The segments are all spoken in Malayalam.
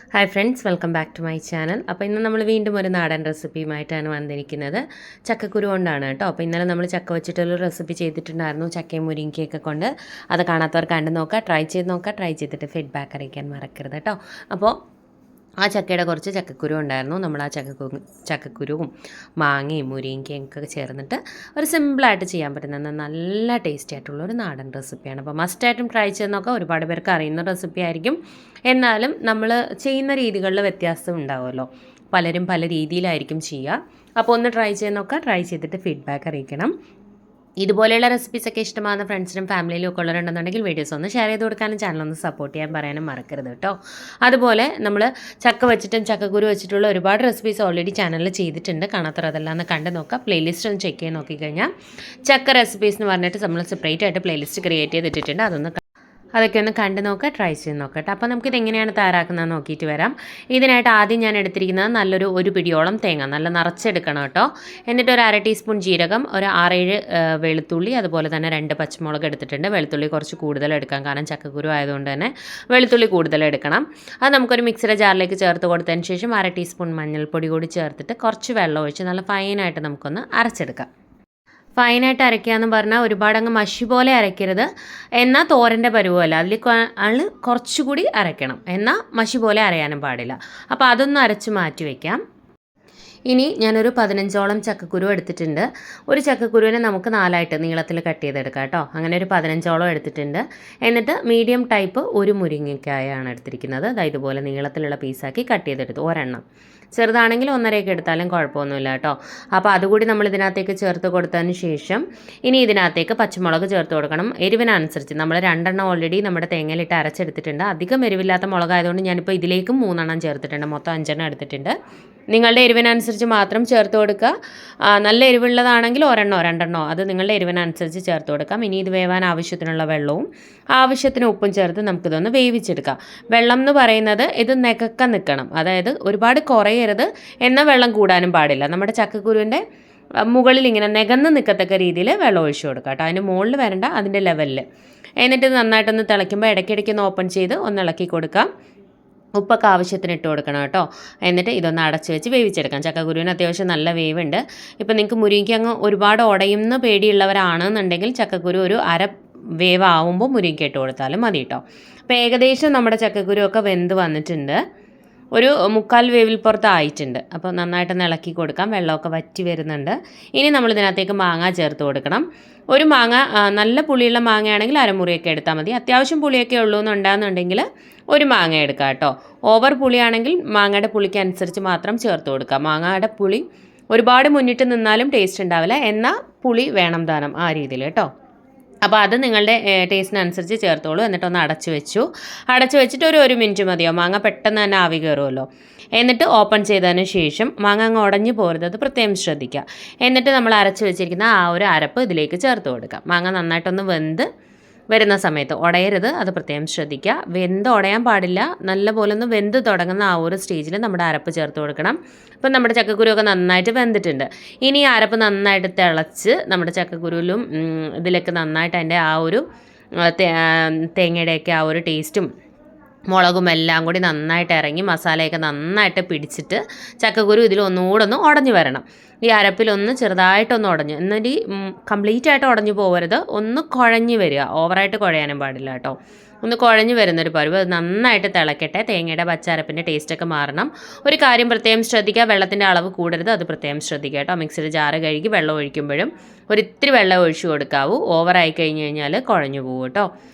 Hi friends, welcome back to my channel. അപ്പോൾ ഇന്ന് നമ്മൾ വീണ്ടും ഒരു നാടൻ റെസിപ്പിയുമായിട്ടാണ് വന്നിരിക്കുന്നത്. ചക്കക്കുരു കൊണ്ടാണ് കേട്ടോ. അപ്പോൾ ഇന്നലെ നമ്മൾ ചക്ക വെച്ചിട്ടൊരു റെസിപ്പി ചെയ്തിട്ടുണ്ടായിരുന്നു, ചക്കയും മുരിങ്ങയൊക്കെ കൊണ്ട്. അത് കാണാത്തവർ കണ്ടു നോക്കുക, ട്രൈ ചെയ്തിട്ട് ഫീഡ്ബാക്ക് അറിയിക്കാൻ മറക്കരുത് കേട്ടോ. അപ്പോൾ ആ ചക്കയുടെ കുറച്ച് ചക്കക്കുരു ഉണ്ടായിരുന്നു. നമ്മൾ ആ ചക്കക്കുരുവും മാങ്ങയും മുരിങ്ങയും ഒക്കെ ചേർന്നിട്ട് ഒരു സിമ്പിളായിട്ട് ചെയ്യാൻ പറ്റുന്ന നല്ല ടേസ്റ്റി ആയിട്ടുള്ള ഒരു നാടൻ റെസിപ്പിയാണ്. അപ്പോൾ മസ്റ്റായിട്ടും ട്രൈ ചെയ്ത് നോക്കാം. ഒരുപാട് പേർക്ക് അറിയുന്ന റെസിപ്പി ആയിരിക്കും. എന്നാലും നമ്മൾ ചെയ്യുന്ന രീതികളിൽ വ്യത്യാസം ഉണ്ടാവുമല്ലോ. പലരും പല രീതിയിലായിരിക്കും ചെയ്യുക. അപ്പോൾ ഒന്ന് ട്രൈ ചെയ്ത് നോക്കാം. ട്രൈ ചെയ്തിട്ട് ഫീഡ്ബാക്ക് അറിയിക്കണം. ഇതുപോലെയുള്ള റെസിപ്പീസൊക്കെ ഇഷ്ടമാകുന്ന ഫ്രണ്ട്സിനും ഫാമിലിയിലും ഒക്കെ ഉള്ളവരുണ്ടെന്നുണ്ടെങ്കിൽ വീഡിയോസ് ഒന്ന് ഷെയർ ചെയ്ത് കൊടുക്കാനും ചാനലൊന്ന് സപ്പോർട്ട് ചെയ്യാൻ പറയാനും മറക്കരുത് കേട്ടോ. അതുപോലെ നമ്മൾ ചക്ക വെച്ചിട്ടും ചക്കക്കുരു വെച്ചിട്ടുള്ള ഒരുപാട് റെസിപ്പീസ് ഓൾറെഡി ചാനലിൽ ചെയ്തിട്ടുണ്ട്. കാണാത്തവർ അതെല്ലാം ഒന്ന് കണ്ട് നോക്കാം. പ്ലേലിസ്റ്റ് ഒന്ന് ചെക്ക് ചെയ്ത് നോക്കിക്കഴിഞ്ഞാൽ ചക്ക റെസിപ്പീസ് എന്ന് പറഞ്ഞിട്ട് നമ്മൾ സെപ്പറേറ്റ് ആയിട്ട് പ്ലേലിസ്റ്റ് ക്രിയേറ്റ് ചെയ്തിട്ടുണ്ട്. അതൊക്കെ ഒന്ന് കണ്ട് നോക്കുക, ട്രൈ ചെയ്ത് നോക്കട്ടെ. അപ്പോൾ നമുക്കിത് എങ്ങനെയാണ് തയ്യാറാക്കുന്നത് നോക്കിയിട്ട് വരാം. ഇതിനായിട്ട് ആദ്യം ഞാൻ എടുത്തിരിക്കുന്നത് ഒരു പിടിയോളം തേങ്ങ നല്ല നിറച്ചെടുക്കണം കേട്ടോ. എന്നിട്ട് ഒരു 1/2 ടീസ്പൂൺ ജീരകം, ഒരു 6-7 വെളുത്തുള്ളി, അതുപോലെ തന്നെ 2 പച്ചമുളക് എടുത്തിട്ടുണ്ട്. വെളുത്തുള്ളി കുറച്ച് കൂടുതൽ എടുക്കാം, കാരണം ചക്കക്കുരു ആയതുകൊണ്ട് തന്നെ വെളുത്തുള്ളി കൂടുതൽ എടുക്കണം. അത് നമുക്കൊരു മിക്സിയുടെ ജാറിലേക്ക് ചേർത്ത് കൊടുത്തതിന് ശേഷം 1/2 ടീസ്പൂൺ മഞ്ഞൾപ്പൊടി കൂടി ചേർത്തിട്ട് കുറച്ച് വെള്ളം ഒഴിച്ച് നല്ല ഫൈനായിട്ട് നമുക്കൊന്ന് അരച്ചെടുക്കാം. ഫൈനായിട്ട് അരയ്ക്കുക എന്ന് പറഞ്ഞാൽ ഒരുപാടങ്ങ് മഷി പോലെ അരയ്ക്കരുത്, എന്നാൽ തോരൻ്റെ പരുവമല്ല. അതിൽ കുറച്ചുകൂടി അരയ്ക്കണം, എന്നാൽ മഷി പോലെ അരയാനും പാടില്ല. അപ്പോൾ അതൊന്ന് അരച്ച് മാറ്റി വയ്ക്കാം. ഇനി ഞാനൊരു 15ഓളം ചക്കക്കുരു എടുത്തിട്ടുണ്ട്. ഒരു ചക്കക്കുരുവിനെ നമുക്ക് 4ആയിട്ട് നീളത്തിൽ കട്ട് ചെയ്തെടുക്കാം കേട്ടോ. അങ്ങനെ ഒരു 15ഓളം എടുത്തിട്ടുണ്ട്. എന്നിട്ട് മീഡിയം ടൈപ്പ് ഒരു മുരിങ്ങയ്ക്കായാണ് എടുത്തിരിക്കുന്നത്. അതായത് ഇതുപോലെ നീളത്തിലുള്ള പീസാക്കി കട്ട് ചെയ്തെടുത്തു. ഒരെണ്ണം ചെറുതാണെങ്കിൽ 1.5 എടുത്താലും കുഴപ്പമൊന്നുമില്ല കേട്ടോ. അപ്പോൾ അതുകൂടി നമ്മൾ ഇതിനകത്തേക്ക് ചേർത്ത് കൊടുത്തതിന് ശേഷം ഇനി ഇതിനകത്തേക്ക് പച്ചമുളക് ചേർത്ത് കൊടുക്കണം. എരിവിനനുസരിച്ച് നമ്മൾ 2 ഓൾറെഡി നമ്മുടെ തേങ്ങയിലിട്ട് അരച്ചെടുത്തിട്ടുണ്ട്. അധികം എരിവില്ലാത്ത മുളകായതുകൊണ്ട് ഞാനിപ്പോൾ ഇതിലേക്കും 3 ചേർത്തിട്ടുണ്ട്. മൊത്തം 5 എടുത്തിട്ടുണ്ട്. നിങ്ങളുടെ എരിവിനനുസരിച്ച് മാത്രം ചേർത്ത് കൊടുക്കുക. നല്ല എരിവുള്ളതാണെങ്കിൽ 1-2 അത് നിങ്ങളുടെ എരിവിനനുസരിച്ച് ചേർത്ത് കൊടുക്കാം. ഇനി ഇത് വേവാൻ ആവശ്യത്തിനുള്ള വെള്ളവും ആവശ്യത്തിന് ഉപ്പും ചേർത്ത് നമുക്കിതൊന്ന് വേവിച്ചെടുക്കാം. വെള്ളം എന്ന് പറയുന്നത് ഇത് നികക്ക നിൽക്കണം, അതായത് ഒരുപാട് കുറയരുത്, എന്നാൽ വെള്ളം കൂടാനും പാടില്ല. നമ്മുടെ ചക്കക്കുരുവിൻ്റെ മുകളിൽ ഇങ്ങനെ നികന്ന് നിൽക്കത്തക്ക രീതിയിൽ വെള്ളം ഒഴിച്ചു കൊടുക്കാം കേട്ടോ. അതിൻ്റെ മുകളിൽ വരണ്ട, അതിൻ്റെ ലെവലിൽ. എന്നിട്ട് നന്നായിട്ടൊന്ന് തിളയ്ക്കുമ്പോൾ ഇടയ്ക്കിടയ്ക്ക് ഒന്ന് ഓപ്പൺ ചെയ്ത് ഒന്ന് ഇളക്കി കൊടുക്കാം. ഉപ്പൊക്കെ ആവശ്യത്തിന് ഇട്ട് കൊടുക്കണം കേട്ടോ. എന്നിട്ട് ഇതൊന്ന് അടച്ച് വെച്ച് വേവിച്ചെടുക്കാം. ചക്കക്കുരുവിന് അത്യാവശ്യം നല്ല വേവുണ്ട്. ഇപ്പം നിങ്ങൾക്ക് മുരിങ്ങയ്ക്ക് അങ്ങ് ഒരുപാട് ഉടയുന്ന പേടിയുള്ളവരാണെന്നുണ്ടെങ്കിൽ ചക്കക്കുരു ഒരു അര വേവാവുമ്പോൾ മുരിങ്ങയ്ക്ക് ഇട്ട് കൊടുത്താലും മതി കേട്ടോ. അപ്പോൾ ഏകദേശം നമ്മുടെ ചക്കക്കുരുവൊക്കെ വെന്ത് വന്നിട്ടുണ്ട്. ഒരു 3/4 വേവിൽ പുറത്തായിട്ടുണ്ട്. അപ്പോൾ നന്നായിട്ടൊന്ന് ഇളക്കി കൊടുക്കാം. വെള്ളമൊക്കെ വറ്റി വരുന്നുണ്ട്. ഇനി നമ്മൾ ഇതിനകത്തേക്ക് മാങ്ങ ചേർത്ത് കൊടുക്കണം. ഒരു മാങ്ങ നല്ല പുളിയുള്ള മാങ്ങയാണെങ്കിൽ അരമുറിയൊക്കെ എടുത്താൽ മതി. അത്യാവശ്യം പുളിയൊക്കെ ഉള്ളൂ എന്നുണ്ടാകുന്നുണ്ടെങ്കിൽ ഒരു മാങ്ങ എടുക്കുക കേട്ടോ. ഓവർ പുളിയാണെങ്കിൽ മാങ്ങയുടെ പുളിക്ക് അനുസരിച്ച് മാത്രം ചേർത്ത് കൊടുക്കുക. മാങ്ങയുടെ പുളി ഒരുപാട് മുന്നിട്ട് നിന്നാലും ടേസ്റ്റ് ഉണ്ടാവില്ല, എന്നാൽ പുളി വേണം താനും, ആ രീതിയിൽ കേട്ടോ. അപ്പോൾ അത് നിങ്ങളുടെ ടേസ്റ്റിനനുസരിച്ച് ചേർത്തോളൂ. എന്നിട്ടൊന്ന് അടച്ചു വെച്ചിട്ട് ഒരു മിനിറ്റ് മതിയോ. മാങ്ങ പെട്ടെന്ന് തന്നെ ആവി കയറുമല്ലോ. എന്നിട്ട് ഓപ്പൺ ചെയ്തതിന് ശേഷം മാങ്ങ അങ്ങ് ഉടഞ്ഞു പോരുത്, അത് പ്രത്യേകം ശ്രദ്ധിക്കുക. എന്നിട്ട് നമ്മൾ അരച്ച് വെച്ചിരിക്കുന്ന ആ ഒരു അരപ്പ് ഇതിലേക്ക് ചേർത്ത് കൊടുക്കുക. മാങ്ങ നന്നായിട്ടൊന്ന് വെന്ത് വരുന്ന സമയത്ത് ഉടയരുത്, അത് പ്രത്യേകം ശ്രദ്ധിക്കുക. ഉടയാൻ പാടില്ല. നല്ലപോലെ ഒന്ന് വെന്ത് തുടങ്ങുന്ന ആ ഒരു സ്റ്റേജിൽ നമ്മുടെ അരപ്പ് ചേർത്ത് കൊടുക്കണം. ഇപ്പം നമ്മുടെ ചക്കക്കുരുവൊക്കെ നന്നായിട്ട് വെന്തിട്ടുണ്ട്. ഇനി അരപ്പ് നന്നായിട്ട് തിളച്ച് നമ്മുടെ ചക്കക്കുരുവിലും ഇതിലൊക്കെ നന്നായിട്ട് അതിൻ്റെ ആ ഒരു തേങ്ങയുടെയൊക്കെ ആ ഒരു ടേസ്റ്റും മുളകും എല്ലാം കൂടി നന്നായിട്ട് ഇറങ്ങി മസാലയൊക്കെ നന്നായിട്ട് പിടിച്ചിട്ട് ചക്കക്കുരു ഇതിൽ ഒന്നുകൂടെ ഒന്ന് ഉടഞ്ഞു വരണം. ഈ അരപ്പിലൊന്ന് ചെറുതായിട്ടൊന്ന് ഉടഞ്ഞു, എന്നിട്ട് കംപ്ലീറ്റ് ആയിട്ട് ഉടഞ്ഞു പോകരുത്, ഒന്ന് കുഴഞ്ഞു വരിക. ഓവറായിട്ട് കുഴയാനും പാടില്ല കേട്ടോ. ഒന്ന് കുഴഞ്ഞു വരുന്നൊരു പരുവ്. അത് നന്നായിട്ട് തിളക്കട്ടെ. തേങ്ങയുടെ പച്ചരപ്പിൻ്റെ ടേസ്റ്റൊക്കെ മാറണം. ഒരു കാര്യം പ്രത്യേകം ശ്രദ്ധിക്കുക, വെള്ളത്തിൻ്റെ അളവ് കൂടരുത്, അത് പ്രത്യേകം ശ്രദ്ധിക്കുക കേട്ടോ. മിക്സിയുടെ ജാറ് കഴുകി വെള്ളം ഒഴിക്കുമ്പോഴും ഒരിത്തിരി വെള്ളം ഒഴിച്ചു കൊടുക്കാവൂ. ഓവറായി കഴിഞ്ഞ് കഴിഞ്ഞാൽ കുഴഞ്ഞു പോകും കേട്ടോ.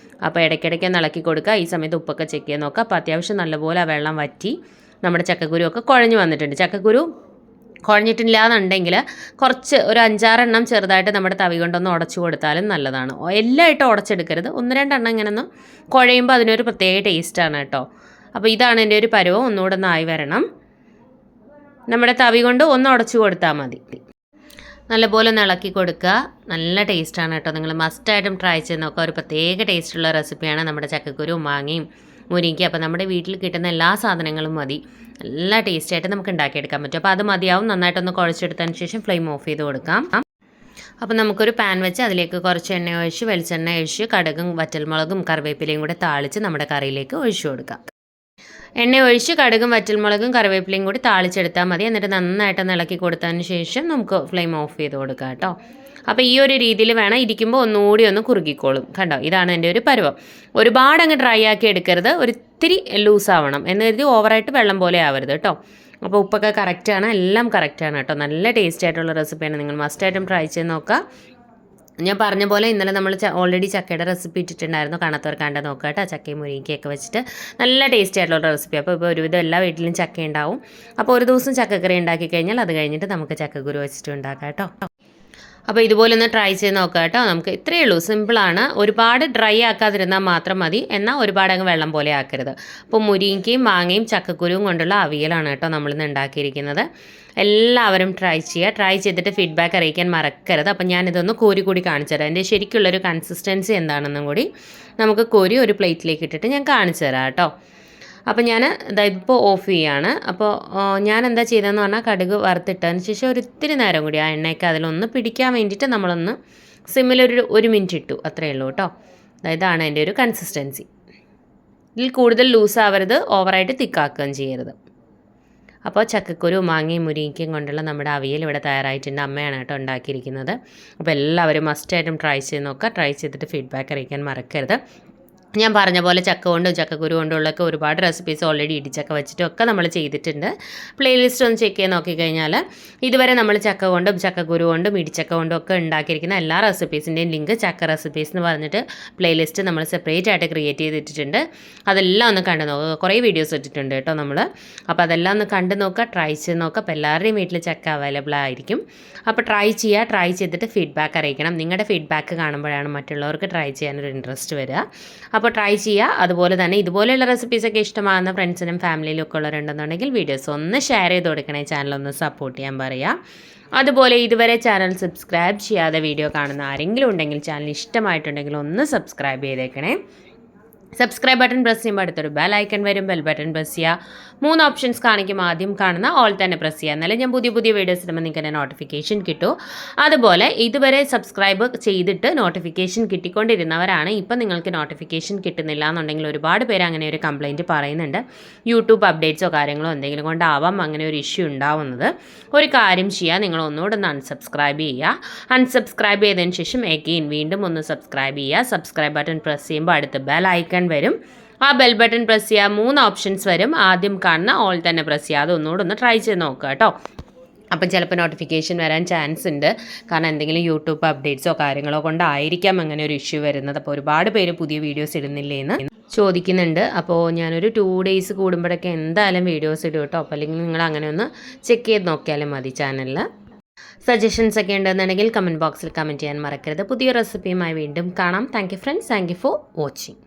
അപ്പോൾ ഇടയ്ക്കിടയ്ക്ക് ഇളക്കി കൊടുക്കുക. ഈ സമയത്ത് ഉപ്പൊക്കെ ചെക്ക് ചെയ്ത് നോക്കുക. അപ്പോൾ അത്യാവശ്യം നല്ലപോലെ ആ വെള്ളം വറ്റി നമ്മുടെ ചക്കക്കുരുവൊക്കെ കുഴഞ്ഞു വന്നിട്ടുണ്ട്. ചക്കക്കുരു കുഴഞ്ഞിട്ടില്ല എന്നുണ്ടെങ്കിൽ കുറച്ച് ഒരു 5-6 ചെറുതായിട്ട് നമ്മുടെ തവി കൊണ്ടൊന്ന് ഉടച്ചു കൊടുത്താലും നല്ലതാണ്. എല്ലാമായിട്ട് ഉടച്ചെടുക്കരുത്, 1-2 ഇങ്ങനെ ഒന്ന് കുഴയുമ്പോൾ അതിനൊരു പ്രത്യേക ടേസ്റ്റാണ് കേട്ടോ. അപ്പോൾ ഇതാണ് എൻ്റെ ഒരു പരുവം. ഒന്നുകൂടെ ഒന്ന് ആയി വരണം. നമ്മുടെ തവി കൊണ്ട് ഒന്ന് ഉടച്ചു കൊടുത്താൽ മതി. നല്ലപോലെ ഒന്ന് ഇളക്കി കൊടുക്കുക. നല്ല ടേസ്റ്റാണ് കേട്ടോ. നിങ്ങൾ മസ്റ്റായിട്ടും ട്രൈ ചെയ്ത് നോക്കുക. ഒരു പ്രത്യേക ടേസ്റ്റുള്ള റെസിപ്പിയാണ് നമ്മുടെ ചക്കക്കുരു മാങ്ങയും മുരിങ്ങയ്ക്ക്. അപ്പോൾ നമ്മുടെ വീട്ടിൽ കിട്ടുന്ന എല്ലാ സാധനങ്ങളും മതി, നല്ല ടേസ്റ്റായിട്ട് നമുക്ക് ഉണ്ടാക്കിയെടുക്കാൻ പറ്റും. അപ്പോൾ അത് മതിയാവും. നന്നായിട്ടൊന്ന് കുഴച്ചെടുത്തതിന് ശേഷം ഫ്ലെയിം ഓഫ് ചെയ്ത് കൊടുക്കാം. അപ്പോൾ നമുക്കൊരു പാൻ വെച്ച് അതിലേക്ക് കുറച്ച് എണ്ണ ഒഴിച്ച് വെളിച്ചെണ്ണ ഒഴിച്ച് കടുകും വറ്റൽമുളകും കറിവേപ്പിലയും കൂടെ താളിച്ച് നമ്മുടെ കറിയിലേക്ക് ഒഴിച്ചു കൊടുക്കാം. എണ്ണ ഒഴിച്ച് കടുകും വറ്റൽമുളകും കറിവേപ്പിലയും കൂടി താളിച്ചെടുത്താൽ മതി. എന്നിട്ട് നന്നായിട്ട് ഇളക്കി കൊടുത്തതിന് ശേഷം നമുക്ക് ഫ്ലെയിം ഓഫ് ചെയ്ത് കൊടുക്കാം കേട്ടോ. അപ്പോൾ ഈ ഒരു രീതിയിൽ വേണം, ഇരിക്കുമ്പോൾ ഒന്നുകൂടി ഒന്ന് കുറുകിക്കോളും. കണ്ടോ, ഇതാണ് എൻ്റെ ഒരു പരുവം. ഒരുപാട് അങ്ങ് ഡ്രൈ ആക്കി എടുക്കരുത്, ഒരിത്തിരി ലൂസാവണം എന്ന് കരുതി ഓവറായിട്ട് വെള്ളം പോലെ ആവരുത് കേട്ടോ. അപ്പോൾ ഉപ്പൊക്കെ കറക്റ്റാണ്, എല്ലാം കറക്റ്റാണ് കേട്ടോ. നല്ല ടേസ്റ്റ് ആയിട്ടുള്ള റെസിപ്പിയാണ്, നിങ്ങൾ മസ്റ്റായിട്ടും ട്രൈ ചെയ്ത് നോക്കുക. ഞാൻ പറഞ്ഞ പോലെ ഇന്നലെ നമ്മൾ ഓൾറെഡി ചക്കയുടെ റെസിപ്പി ഇട്ടിട്ടുണ്ടായിരുന്നു, കാണാത്തവർ കണ്ട് നോക്കുക കേട്ടോ. ചക്കയും മുരിങ്ങയൊക്കെ വെച്ചിട്ട് നല്ല ടേസ്റ്റി ആയിട്ടുള്ള റെസിപ്പി. അപ്പോൾ ഇപ്പോൾ ഒരുവിധം എല്ലാ വീട്ടിലും ചക്ക ഉണ്ടാവും. അപ്പോൾ ഒരു ദിവസം ചക്കക്കറി ഉണ്ടാക്കി കഴിഞ്ഞാൽ അത് കഴിഞ്ഞിട്ട് നമുക്ക് ചക്കക്കുരു വെച്ചിട്ട് ഉണ്ടാക്കാം കേട്ടോ. അപ്പോൾ ഇതുപോലെ ഒന്ന് ട്രൈ ചെയ്ത് നോക്കാം കേട്ടോ. നമുക്ക് ഇത്രയേ ഉള്ളൂ, സിമ്പിളാണ്. ഒരുപാട് ഡ്രൈ ആക്കാതിരുന്നാൽ മാത്രം മതി, എന്നാൽ ഒരുപാട് അങ്ങ് വെള്ളം പോലെ ആക്കരുത്. അപ്പോൾ മുരിങ്ങയും മാങ്ങയും ചക്കക്കുരുവും കൊണ്ടുള്ള അവിയലാണ് കേട്ടോ നമ്മളിന്ന് ഉണ്ടാക്കിയിരിക്കുന്നത്. എല്ലാവരും ട്രൈ ചെയ്യുക. ട്രൈ ചെയ്തിട്ട് ഫീഡ്ബാക്ക് അറിയിക്കാൻ മറക്കരുത്. അപ്പോൾ ഞാനിതൊന്ന് കോരി കൂടി കാണിച്ചു തരാം. എൻ്റെ ശരിക്കുള്ളൊരു കൺസിസ്റ്റൻസി എന്താണെന്നും കൂടി നമുക്ക് കോരി ഒരു പ്ലേറ്റിലേക്ക് ഇട്ടിട്ട് ഞാൻ കാണിച്ചു തരാം കേട്ടോ. അപ്പോൾ ഞാൻ ഇപ്പോൾ ഓഫ് ചെയ്യാണ്. അപ്പോൾ ഞാൻ എന്താ ചെയ്തതെന്ന് പറഞ്ഞാൽ കടുക് വറുത്തിട്ടതിന് ശേഷം ഒരിത്തിരി നേരം കൂടി ആ എണ്ണയൊക്കെ അതിലൊന്ന് പിടിക്കാൻ വേണ്ടിയിട്ട് നമ്മളൊന്ന് സിമ്മിലൊരു മിനിറ്റ് ഇട്ടു, അത്രയേ ഉള്ളൂ കേട്ടോ. ഇതാണ് എൻ്റെ ഒരു കൺസിസ്റ്റൻസി. ഇതിൽ കൂടുതൽ ലൂസാവരുത്, ഓവറായിട്ട് തിക്കാക്കുകയും ചെയ്യരുത്. അപ്പോൾ ചക്കക്കുരു മാങ്ങയും മുരിങ്ങയും കൊണ്ടുള്ള നമ്മുടെ അവിയൽ ഇവിടെ തയ്യാറായിട്ടുണ്ട്. അമ്മയാണ് കേട്ടോ ഉണ്ടാക്കിയിരിക്കുന്നത്. അപ്പോൾ എല്ലാവരും മസ്റ്റായിട്ടും ട്രൈ ചെയ്ത് നോക്കുക. ട്രൈ ചെയ്തിട്ട് ഫീഡ്ബാക്ക് അറിയിക്കാൻ മറക്കരുത്. ഞാൻ പറഞ്ഞ പോലെ ചക്ക കൊണ്ടും ചക്കക്കുരു കൊണ്ടുള്ളൊക്കെ ഒരുപാട് റെസിപ്പീസ് ഓൾറെഡി ഇടിച്ചക്ക വെച്ചിട്ടൊക്കെ നമ്മൾ ചെയ്തിട്ടുണ്ട്. പ്ലേലിസ്റ്റ് ഒന്ന് ചെക്ക് ചെയ്ത് നോക്കിക്കഴിഞ്ഞാൽ ഇതുവരെ നമ്മൾ ചക്ക കൊണ്ടും ചക്കക്കുരു കൊണ്ടും ഇടിച്ചക്ക കൊണ്ടും ഒക്കെ ഉണ്ടാക്കിയിരിക്കുന്ന എല്ലാ റെസിപ്പീസിൻ്റെയും ലിങ്ക് ചക്ക റെസിപ്പീസ് എന്ന് പറഞ്ഞിട്ട് പ്ലേലിസ്റ്റ് നമ്മൾ സെപ്പറേറ്റ് ആയിട്ട് ക്രിയേറ്റ് ചെയ്തിട്ടുണ്ട്. അതെല്ലാം ഒന്ന് കണ്ടു നോക്കുക. കുറേ വീഡിയോസ് ഇട്ടിട്ടുണ്ട് കേട്ടോ നമ്മൾ. അപ്പോൾ അതെല്ലാം ഒന്ന് കണ്ടു നോക്കുക, ട്രൈ ചെയ്ത് നോക്കുക. അപ്പോൾ എല്ലാവരുടെയും വീട്ടിൽ ചക്ക അവൈലബിൾ ആയിരിക്കും. അപ്പോൾ ട്രൈ ചെയ്യുക. ട്രൈ ചെയ്തിട്ട് ഫീഡ്ബാക്ക് അറിയിക്കണം. നിങ്ങളുടെ ഫീഡ്ബാക്ക് കാണുമ്പോഴാണ് മറ്റുള്ളവർക്ക് ട്രൈ ചെയ്യാനൊരു ഇൻട്രസ്റ്റ് വരിക. അപ്പോൾ ട്രൈ ചെയ്യുക. അതുപോലെ തന്നെ ഇതുപോലെയുള്ള റെസിപ്പീസൊക്കെ ഇഷ്ടമാകുന്ന ഫ്രണ്ട്സിനും ഫാമിലിയിലും ഒക്കെ ഉള്ളവരുണ്ടെന്നുണ്ടെങ്കിൽ വീഡിയോസ് ഒന്ന് ഷെയർ ചെയ്ത് കൊടുക്കണേ, ചാനലൊന്ന് സപ്പോർട്ട് ചെയ്യാൻ പറയുക. അതുപോലെ ഇതുവരെ ചാനൽ സബ്സ്ക്രൈബ് ചെയ്യാതെ വീഡിയോ കാണുന്ന ആരെങ്കിലും ഉണ്ടെങ്കിൽ ചാനൽ ഇഷ്ടമായിട്ടുണ്ടെങ്കിൽ ഒന്ന് സബ്സ്ക്രൈബ് ചെയ്തേക്കണേ. സബ്സ്ക്രൈബ് ബട്ടൺ പ്രസ് ചെയ്യുമ്പോൾ അടുത്തൊരു ബെൽ ഐക്കൺ വരും. ബെൽ ബട്ടൺ പ്രസ് ചെയ്യുക. 3 ഓപ്ഷൻസ് കാണിക്കും. ആദ്യം കാണുന്ന ഓൾ തന്നെ പ്രസ് ചെയ്യുക, എന്നാലും ഞാൻ പുതിയ വീഡിയോസ് ഇടുമ്പോൾ നിങ്ങൾക്ക് തന്നെ നോട്ടിഫിക്കേഷൻ കിട്ടും. അതുപോലെ ഇതുവരെ സബ്സ്ക്രൈബ് ചെയ്തിട്ട് നോട്ടിഫിക്കേഷൻ കിട്ടിക്കൊണ്ടിരുന്നവരാണ് ഇപ്പം നിങ്ങൾക്ക് നോട്ടിഫിക്കേഷൻ കിട്ടുന്നില്ല എന്നുണ്ടെങ്കിൽ ഒരുപാട് പേര് അങ്ങനെ ഒരു കംപ്ലയിൻറ്റ് പറയുന്നുണ്ട്. യൂട്യൂബ് അപ്ഡേറ്റ്സോ കാര്യങ്ങളോ എന്തെങ്കിലും കൊണ്ടാവാം അങ്ങനെ ഒരു ഇഷ്യൂ ഉണ്ടാവുന്നത്. ഒരു കാര്യം ചെയ്യുക, നിങ്ങൾ ഒന്നുകൂടെ ഒന്ന് അൺസബ്സ്ക്രൈബ് ചെയ്യുക. അൺസബ്സ്ക്രൈബ് ചെയ്തതിന് ശേഷം എഗെയിൻ വീണ്ടും ഒന്ന് സബ്സ്ക്രൈബ് ചെയ്യുക. സബ്സ്ക്രൈബ് ബട്ടൺ പ്രസ് ചെയ്യുമ്പോൾ അടുത്ത് ബെൽ ഐക്കൺ വരും. ആ ബെൽ ബട്ടൺ പ്രസ് ചെയ്യുക. 3 ഓപ്ഷൻസ് വരും. ആദ്യം കാണുന്ന ഓൾ തന്നെ പ്രസ് ചെയ്യുക. അതൊന്നുകൂടെ ഒന്ന് ട്രൈ ചെയ്ത് നോക്കുക കേട്ടോ. അപ്പം ചിലപ്പോൾ നോട്ടിഫിക്കേഷൻ വരാൻ ചാൻസ് ഉണ്ട്. കാരണം എന്തെങ്കിലും യൂട്യൂബ് അപ്ഡേറ്റ്സോ കാര്യങ്ങളോ കൊണ്ടായിരിക്കാം അങ്ങനെ ഒരു ഇഷ്യൂ വരുന്നത്. അപ്പോൾ ഒരുപാട് പേര് പുതിയ വീഡിയോസ് ഇടുന്നില്ലേ എന്ന് ചോദിക്കുന്നുണ്ട്. അപ്പോൾ ഞാനൊരു 2 ഡേയ്സ് കൂടുമ്പോഴൊക്കെ എന്തായാലും വീഡിയോസ് ഇടും കേട്ടോ. അപ്പോൾ അല്ലെങ്കിൽ നിങ്ങൾ അങ്ങനെ ഒന്ന് ചെക്ക് ചെയ്ത് നോക്കിയാലും മതി ചാനലിൽ. സജഷൻസ് ഒക്കെ ഉണ്ടെന്നുണ്ടെങ്കിൽ കമൻറ്റ് ബോക്സിൽ കമൻറ്റ് ചെയ്യാൻ മറക്കരുത്. പുതിയ റെസിപ്പിയുമായി വീണ്ടും കാണാം. Thank you friends. Thank you for watching.